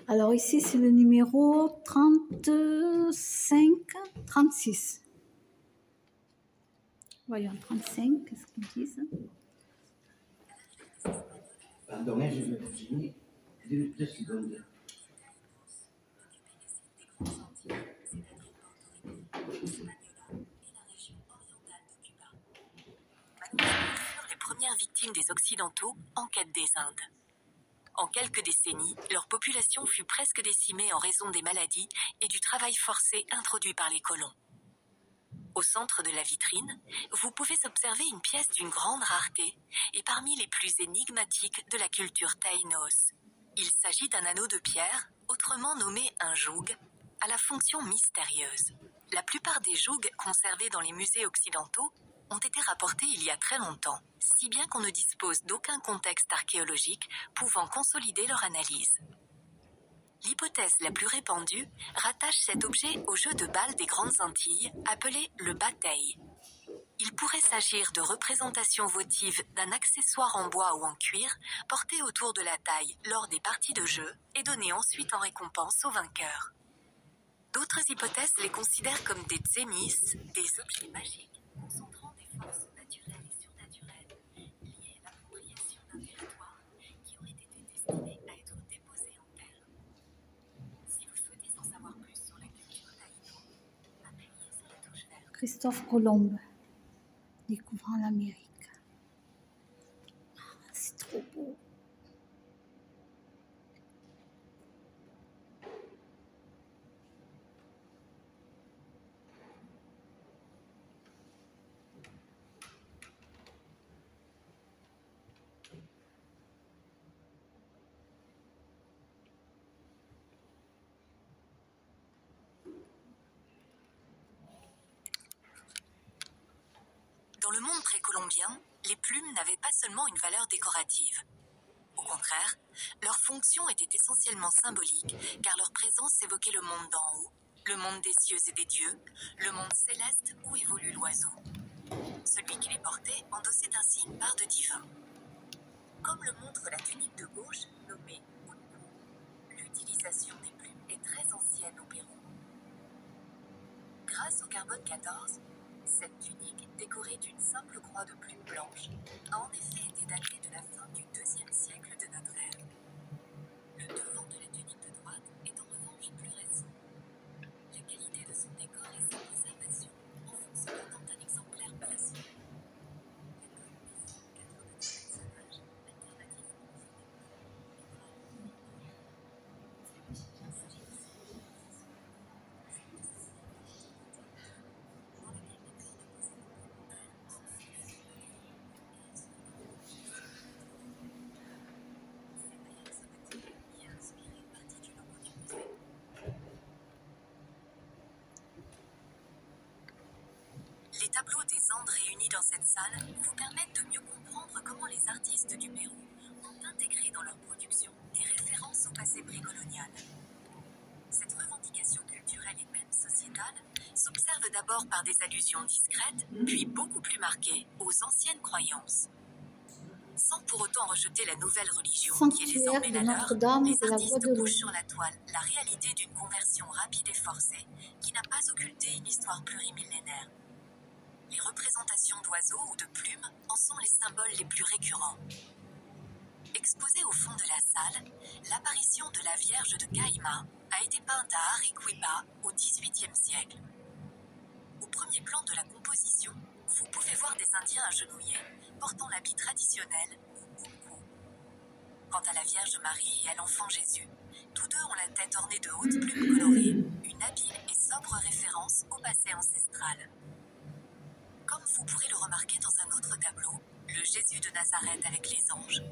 Alors ici, c'est le numéro 35, 36. Voyons, 35, qu'est-ce qu'ils disent? Pardon, je vais continuer. 2 secondes. Furent les premières victimes des Occidentaux en quête des Indes. En quelques décennies, leur population fut presque décimée en raison des maladies et du travail forcé introduit par les colons. Au centre de la vitrine, vous pouvez observer une pièce d'une grande rareté et parmi les plus énigmatiques de la culture taïnos. Il s'agit d'un anneau de pierre, autrement nommé un joug, à la fonction mystérieuse. La plupart des jougs conservés dans les musées occidentaux ont été rapportés il y a très longtemps, si bien qu'on ne dispose d'aucun contexte archéologique pouvant consolider leur analyse. L'hypothèse la plus répandue rattache cet objet au jeu de balle des Grandes Antilles, appelé le bataille. Il pourrait s'agir de représentations votives d'un accessoire en bois ou en cuir porté autour de la taille lors des parties de jeu et donné ensuite en récompense au vainqueur. D'autres hypothèses les considèrent comme des tsémis, des objets magiques concentrant des forces naturelles et surnaturelles liées à l'appropriation d'un territoire qui aurait été destiné à être déposé en terre. Si vous souhaitez en savoir plus sur la culture taïno, appuyez sur la touche verte. Christophe Colomb, découvrant l'Amérique. C'est trop beau. Dans le monde précolombien, les plumes n'avaient pas seulement une valeur décorative. Au contraire, leur fonction était essentiellement symbolique, car leur présence évoquait le monde d'en haut, le monde des cieux et des dieux, le monde céleste où évolue l'oiseau. Celui qui les portait endossait ainsi une part de divin. Comme le montre la tunique de gauche, nommée Unku, l'utilisation des plumes est très ancienne au Pérou. Grâce au carbone 14, cette tunique, décorée d'une simple croix de plumes blanches, a en effet été datée de la fin du IIe siècle de notre ère. Le devant de la tunique de droite est en revanche plus récent. La qualité de son décor et sa conservation en font cependant un exemplaire précieux. La plume dessine 4 de personnages, alternativement Les tableaux des Andes réunis dans cette salle vous permettent de mieux comprendre comment les artistes du Pérou ont intégré dans leur production des références au passé précolonial. Cette revendication culturelle et même sociétale s'observe d'abord par des allusions discrètes, puis beaucoup plus marquées aux anciennes croyances. Sans pour autant rejeter la nouvelle religion qui est désormais la leur, les artistes couchent sur la toile la réalité d'une conversion rapide et forcée qui n'a pas occulté une histoire plurimillénaire. Les représentations d'oiseaux ou de plumes en sont les symboles les plus récurrents. Exposée au fond de la salle, l'apparition de la Vierge de Caïma a été peinte à Arequipa au XVIIIe siècle. Au premier plan de la composition, vous pouvez voir des Indiens agenouillés, portant l'habit traditionnel ou unku. Quant à la Vierge Marie et à l'enfant Jésus, tous deux ont la tête ornée de hautes plumes colorées, une habile et sobre référence au passé ancestral. Comme vous pourrez le remarquer dans un autre tableau, le Jésus de Nazareth avec les anges,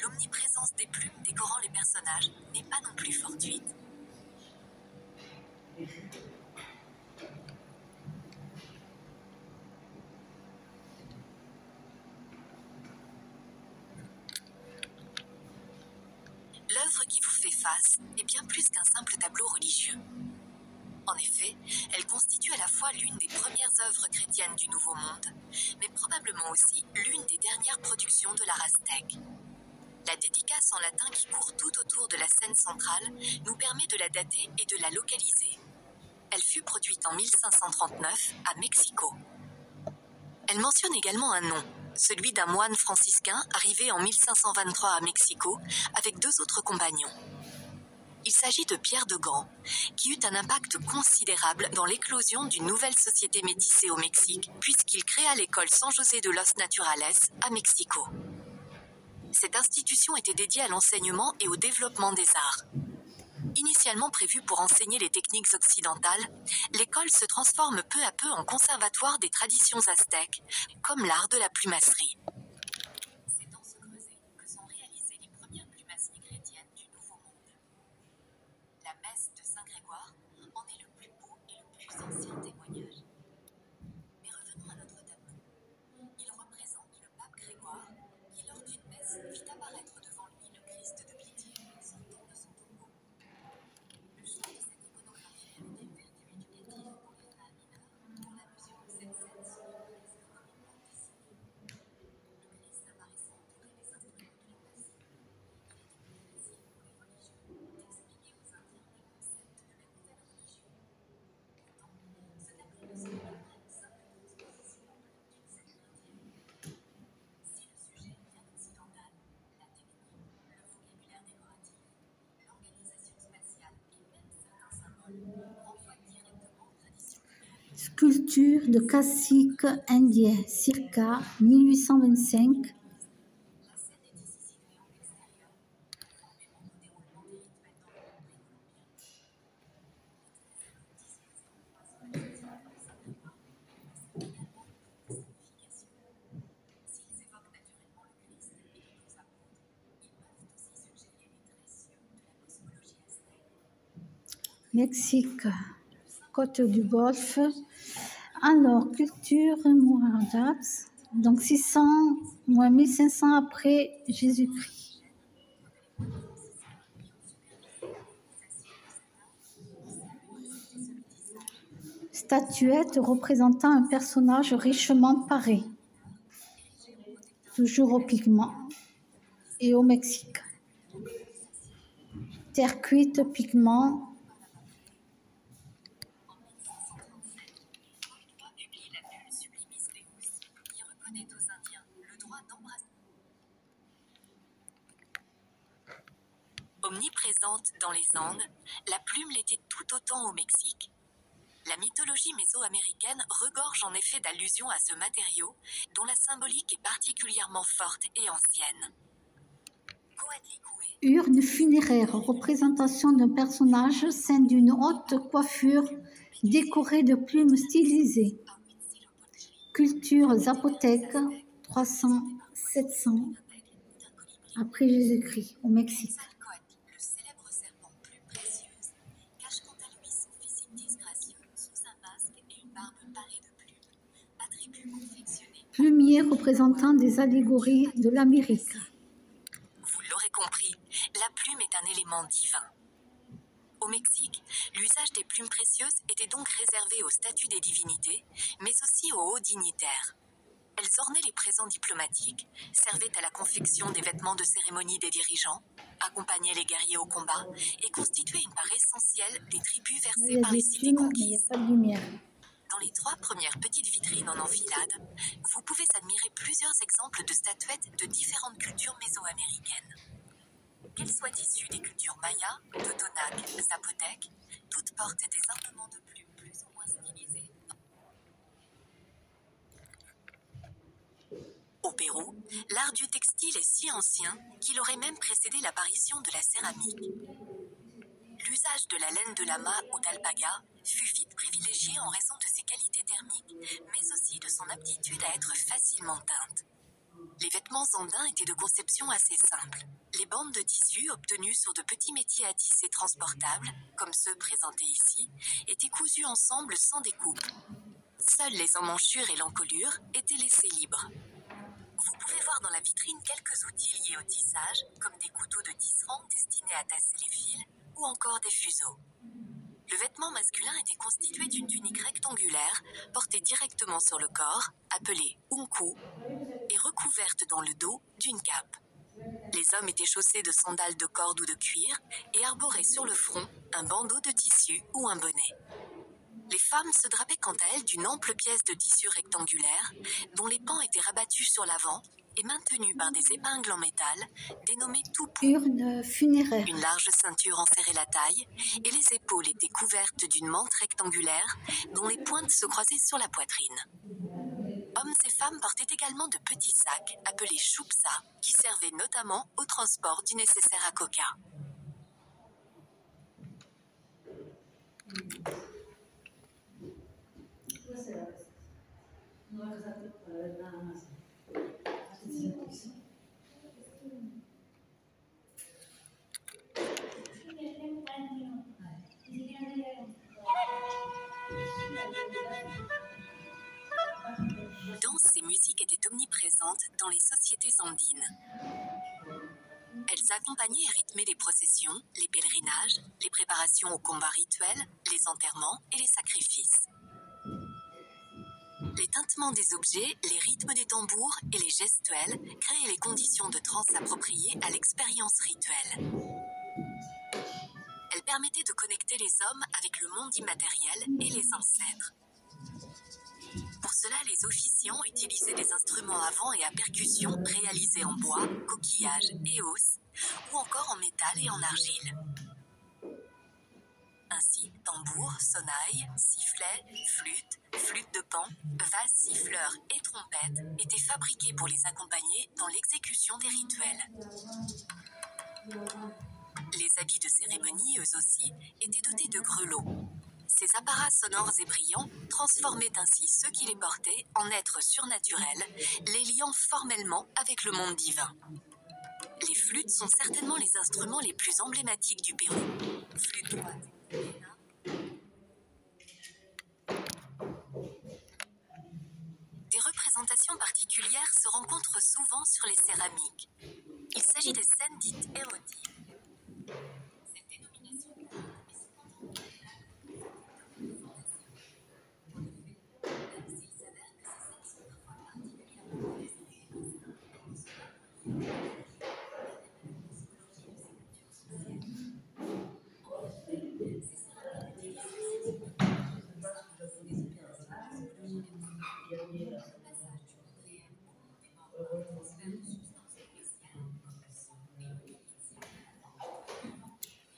l'omniprésence des plumes décorant les personnages n'est pas non plus fortuite. L'œuvre qui vous fait face est bien plus qu'un simple tableau religieux. En effet, elle constitue à la fois l'une des premières œuvres chrétiennes du Nouveau Monde, mais probablement aussi l'une des dernières productions de l'art aztèque. La dédicace en latin qui court tout autour de la scène centrale nous permet de la dater et de la localiser. Elle fut produite en 1539 à Mexico. Elle mentionne également un nom, celui d'un moine franciscain arrivé en 1523 à Mexico avec 2 autres compagnons. Il s'agit de Pierre de Grand, qui eut un impact considérable dans l'éclosion d'une nouvelle société métissée au Mexique, puisqu'il créa l'école San José de los Naturales à Mexico. Cette institution était dédiée à l'enseignement et au développement des arts. Initialement prévue pour enseigner les techniques occidentales, l'école se transforme peu à peu en conservatoire des traditions aztèques, comme l'art de la plumasserie. C'est dans ce creuset que sont réalisées les premières plumasseries chrétiennes du Nouveau Monde. La messe de Saint-Grégoire en est le plus beau et le plus ancien témoignage. Mais revenons à notre tableau. Il représente le pape Grégoire qui, lors d'une messe, fit apparaître devant lui le Christ de pitié, sortant de son tombeau. Le choix de cette iconographie avait une vertu éducative pour les frères mineurs, pour la mesure où cette scène serait presque comme une bande dessinée. Le Christ apparaissant entouré des instruments de la passion. Il était plus facile pour les religieux d'expliquer aux Indiens les concepts de la nouvelle religion. Pourtant, ce tableau ne semble pas une simple transposition d'une scène chrétienne. Si le sujet vient occidental, la technique, le vocabulaire décoratif, l'organisation spatiale et même certains symboles renvoient directement aux traditions chrétiennes. Sculpture de cacique indien, circa 1825. La scène est ici située en extérieur, conformément au déroulement des rituels dans le monde précolombien. S'ils évoquent naturellement le Christ et les 12 apôtres, ils peuvent aussi suggérer les traits sûrs de la cosmologie aztèque. Mexique, Côte du Golfe. Alors, culture Mouradat, donc 600 ou 1500 après Jésus-Christ. Statuette représentant un personnage richement paré, toujours au pigment et au Mexique. Terre cuite, pigment. Publie la bulle Sublimis Deus, qui reconnaît aux Indiens le droit d'embrasser. Omniprésente dans les Andes, la plume l'était tout autant au Mexique. La mythologie mésoaméricaine regorge en effet d'allusions à ce matériau, dont la symbolique est particulièrement forte et ancienne. Coatlicue, Urne funéraire, représentation d'un personnage ceint d'une haute coiffure décorée de plumes stylisées. Culture zapotèque, 300-700 après Jésus-Christ, au Mexique. Quetzalcoatl, le célèbre serpent plume précieuse, cache quant à lui son physique disgracieux sous un masque et une barbe parée de plumes, attribut confectionné. Plumier représentant des allégories de l'Amérique. Vous l'aurez compris, la plume est un élément divin. Au Mexique, l'usage des plumes précieuses était donc réservé au statut des divinités, mais aussi aux hauts dignitaires. Elles ornaient les présents diplomatiques, servaient à la confection des vêtements de cérémonie des dirigeants, accompagnaient les guerriers au combat et constituaient une part essentielle des tributs Il y versés a par les des cités plumes, mais il n'y a conquises. pas de lumière. Dans les 3 premières petites vitrines en enfilade, vous pouvez admirer plusieurs exemples de statuettes de différentes cultures mésoaméricaines. Qu'elles soient issues des cultures mayas, totonaques, zapotèques, toutes portent des ornements de plumes plus ou moins stylisés. Au Pérou, l'art du textile est si ancien qu'il aurait même précédé l'apparition de la céramique. L'usage de la laine de lama ou d'alpaga fut vite privilégié en raison de ses qualités thermiques, mais aussi de son aptitude à être facilement teinte. Les vêtements andins étaient de conception assez simple. Les bandes de tissu obtenues sur de petits métiers à tisser transportables, comme ceux présentés ici, étaient cousus ensemble sans découpe. Seules les emmanchures et l'encolure étaient laissées libres. Vous pouvez voir dans la vitrine quelques outils liés au tissage, comme des couteaux de tisserand destinés à tasser les fils, ou encore des fuseaux. Le vêtement masculin était constitué d'une tunique rectangulaire, portée directement sur le corps, appelée unku, et recouverte dans le dos d'une cape. Les hommes étaient chaussés de sandales de corde ou de cuir et arboraient sur le front un bandeau de tissu ou un bonnet. Les femmes se drapaient quant à elles d'une ample pièce de tissu rectangulaire dont les pans étaient rabattus sur l'avant et maintenus par des épingles en métal dénommées toupous. Urne funéraire. Une large ceinture enserrait la taille et les épaules étaient couvertes d'une mante rectangulaire dont les pointes se croisaient sur la poitrine. Hommes et femmes portaient également de petits sacs appelés choupsa qui servaient notamment au transport du nécessaire à coca. Danse et musique étaient omniprésentes dans les sociétés andines. Elles accompagnaient et rythmaient les processions, les pèlerinages, les préparations aux combats rituels, les enterrements et les sacrifices. Les tintements des objets, les rythmes des tambours et les gestuels créaient les conditions de transe appropriées à l'expérience rituelle. Elles permettaient de connecter les hommes avec le monde immatériel et les ancêtres. Pour cela, les officiants utilisaient des instruments à vent et à percussion réalisés en bois, coquillages et os, ou encore en métal et en argile. Ainsi, tambours, sonnailles, sifflets, flûtes de pan, vases siffleurs et trompettes étaient fabriqués pour les accompagner dans l'exécution des rituels. Les habits de cérémonie, eux aussi, étaient dotés de grelots. Ces apparats sonores et brillants transformaient ainsi ceux qui les portaient en êtres surnaturels, les liant formellement avec le monde divin. Les flûtes sont certainement les instruments les plus emblématiques du Pérou. Flûte droite. Des représentations particulières se rencontrent souvent sur les céramiques. Il s'agit des scènes dites érotiques. Cette dénomination est souvent même s'il s'avère que ces scènes sont parfois particulièrement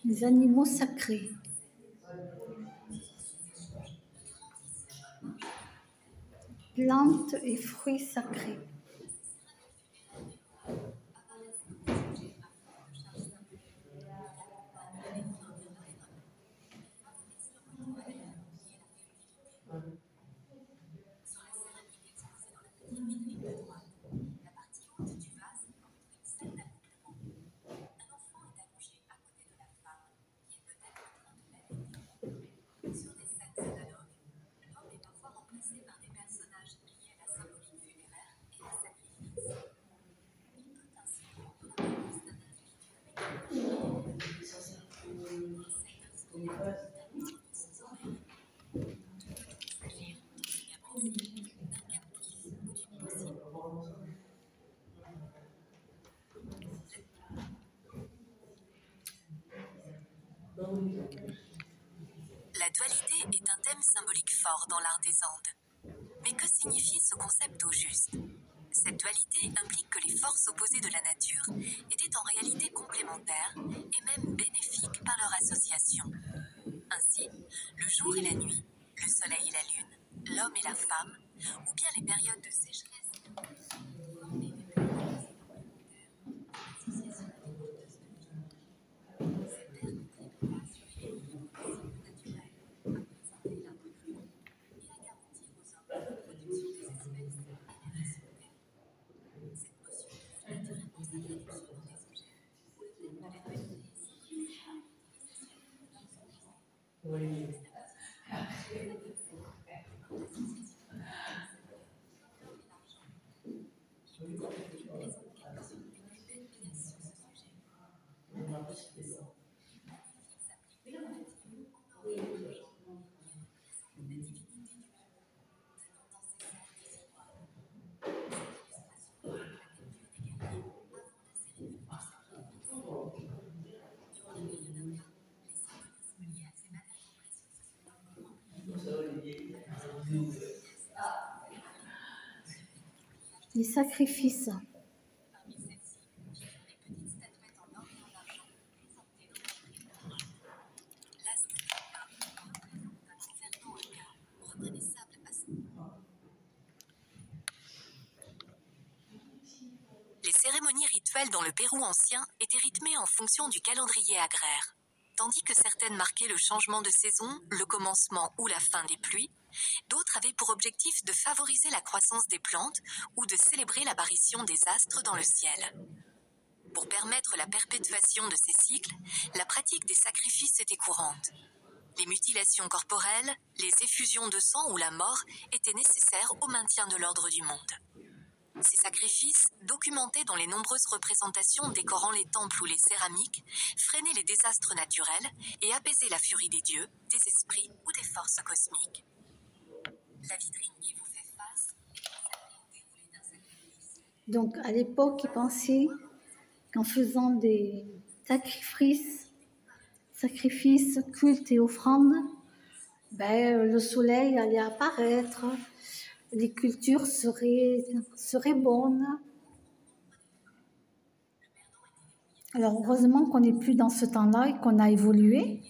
Les animaux sacrés. Plantes et fruits sacrés. La dualité est un thème symbolique fort dans l'art des Andes. Mais que signifie ce concept au juste ? Cette dualité implique que les forces opposées de la nature étaient en réalité complémentaires et même bénéfiques par leur association. Ainsi, le jour et la nuit, le soleil et la lune, l'homme et la femme, ou bien les périodes de sécheresse. les sacrifices. Parmi celles-ci, figurent des petites statuettes en or et en argent présentées dans leur triomphe. La statue 1 représente un gouvernant inca, reconnaissable à son nom. Les cérémonies rituelles dans le Pérou ancien étaient rythmées en fonction du calendrier agraire. Tandis que certaines marquaient le changement de saison, le commencement ou la fin des pluies, d'autres avaient pour objectif de favoriser la croissance des plantes ou de célébrer l'apparition des astres dans le ciel. Pour permettre la perpétuation de ces cycles, la pratique des sacrifices était courante. Les mutilations corporelles, les effusions de sang ou la mort étaient nécessaires au maintien de l'ordre du monde. Ces sacrifices, documentés dans les nombreuses représentations décorant les temples ou les céramiques, freinaient les désastres naturels et apaisaient la furie des dieux, des esprits ou des forces cosmiques. La vitrine qui vous fait face est consacrée au déroulé d'un sacrifice. Donc à l'époque, ils pensaient qu'en faisant des sacrifices, cultes et offrandes, le soleil allait apparaître, les cultures seraient bonnes. Alors heureusement qu'on n'est plus dans ce temps-là et qu'on a évolué.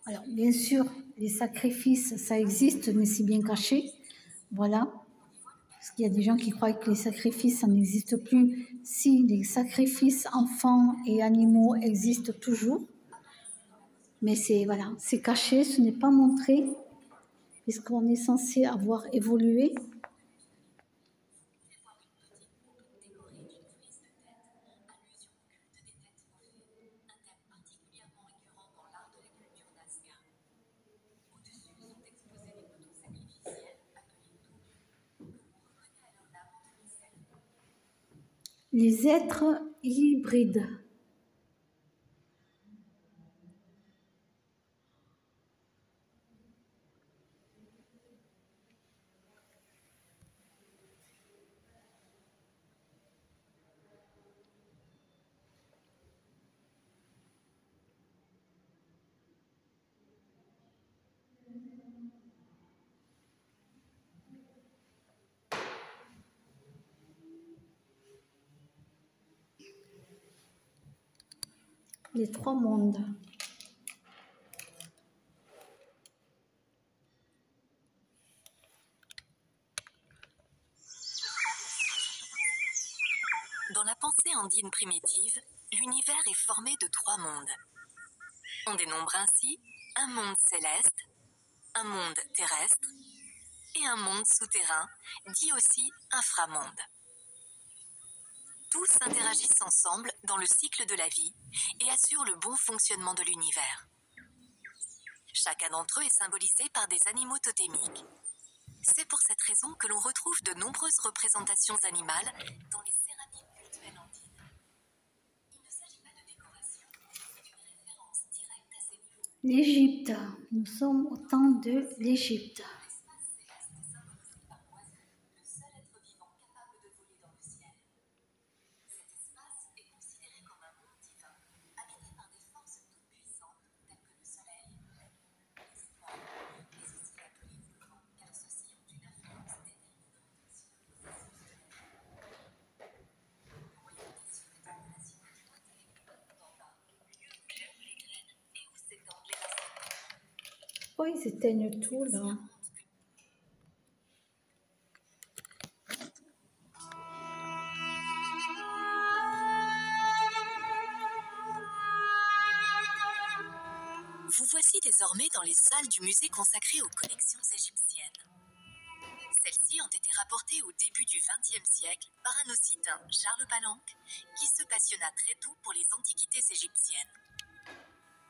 Alors bien sûr, les sacrifices, ça existe, mais c'est bien caché. Voilà. Parce qu'il y a des gens qui croient que les sacrifices, ça n'existe plus. Si, les sacrifices enfants et animaux existent toujours. Mais c'est caché, ce n'est pas montré, puisqu'on est censé avoir évolué. Les êtres hybrides. Les trois mondes. Dans la pensée andine primitive, l'univers est formé de trois mondes. On dénombre ainsi un monde céleste, un monde terrestre et un monde souterrain, dit aussi inframonde. Tous interagissent ensemble dans le cycle de la vie et assurent le bon fonctionnement de l'univers. Chacun d'entre eux est symbolisé par des animaux totémiques. C'est pour cette raison que l'on retrouve de nombreuses représentations animales dans les céramiques cultuelles andines. Il ne s'agit pas de décoration, mais d'une référence directe à ces niveaux. L'Égypte. Nous sommes au temps de l'Égypte. L'espace céleste symbolisé par l'oiseau, le seul être vivant capable de voler dans le ciel. Cet espace est considéré comme un monde divin, habité par des forces toutes puissantes telles que le soleil, la lune, les étoiles, mais aussi la pluie ou le vent, car ceux-ci ont une influence déterminante sur les processus de la vie. Le royaume des cieux est en relation étroite avec le monde d'en bas, lieu où germent les graines et où s'étendent les racines. Oh, ils éteignent tout là. Vous voici désormais dans les salles du musée consacré aux collections égyptiennes. Celles-ci ont été rapportées au début du XXe siècle par un occitan, Charles Palenque, qui se passionna très tôt pour les antiquités égyptiennes.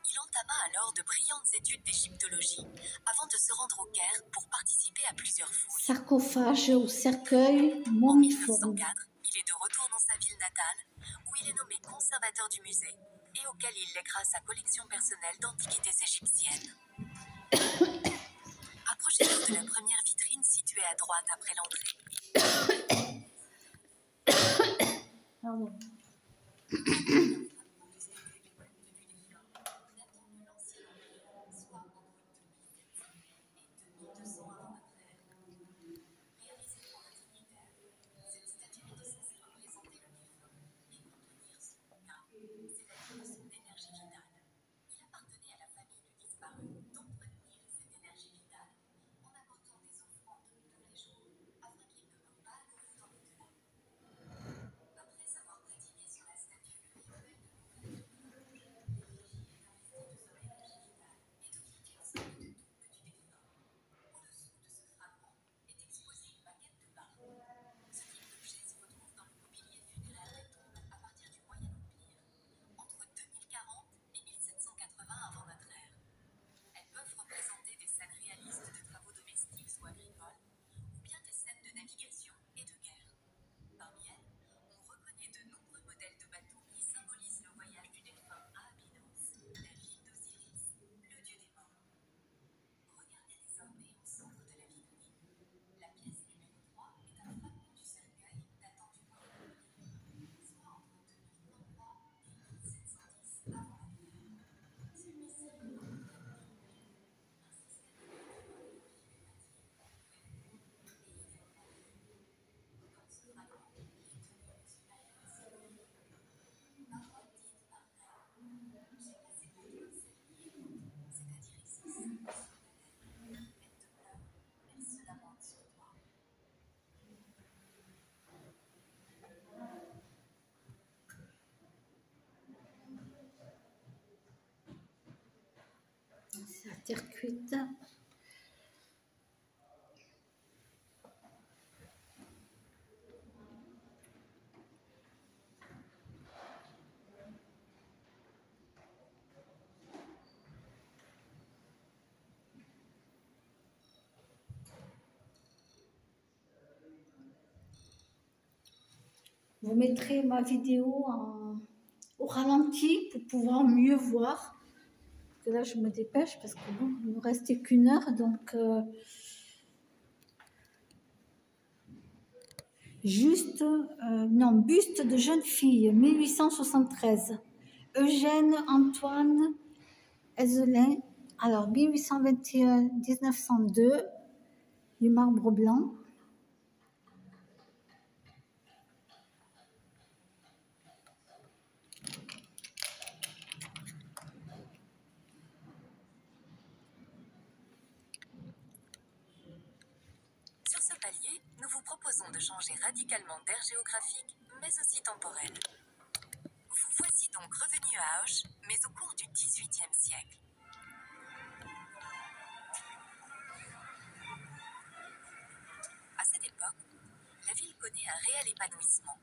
Il entama alors de brillantes études d'égyptologie avant de se rendre au Caire pour participer à plusieurs fouilles. Sarcophage ou cercueil En momiforme. 1904, il est de retour dans sa ville natale, où il est nommé conservateur du musée et auquel il lèguera sa collection personnelle d'antiquités égyptiennes. Approchez-vous de la première vitrine située à droite après l'entrée. Pardon. terre cuite. Vous mettrez ma vidéo au ralenti pour pouvoir mieux voir. Parce que là, je me dépêche parce que bon, il ne nous restait qu'une heure. Donc, buste de jeune fille, 1873. Eugène Antoine Ezelin, alors 1821-1902, du marbre blanc. Sur ce palier, nous vous proposons de changer radicalement d'aire géographique, mais aussi temporel. Vous voici donc revenu à Auch, mais au cours du XVIIIe siècle. À cette époque, la ville connaît un réel épanouissement.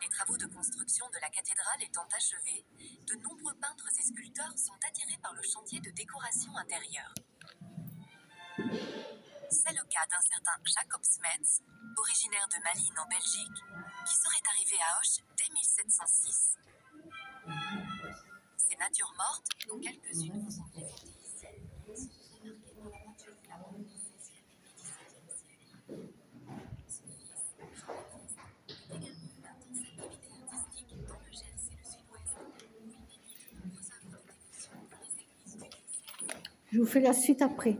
Les travaux de construction de la cathédrale étant achevés, de nombreux peintres et sculpteurs sont attirés par le chantier de décoration intérieure. C'est le cas d'un certain Jacob Smets, originaire de Malines en Belgique, qui serait arrivé à Auch dès 1706. Ces natures mortes, dont quelques-unes vous sont présentées ici, sont très marquées par la peinture flamande du XVIe et XVIIe siècle. Son fils, Jean-Baptiste, a également une intense activité artistique dans le Gers et le Sud-Ouest, où il peignit de nombreuses œuvres de dévotion pour les églises du XVIe. Je vous fais la suite après.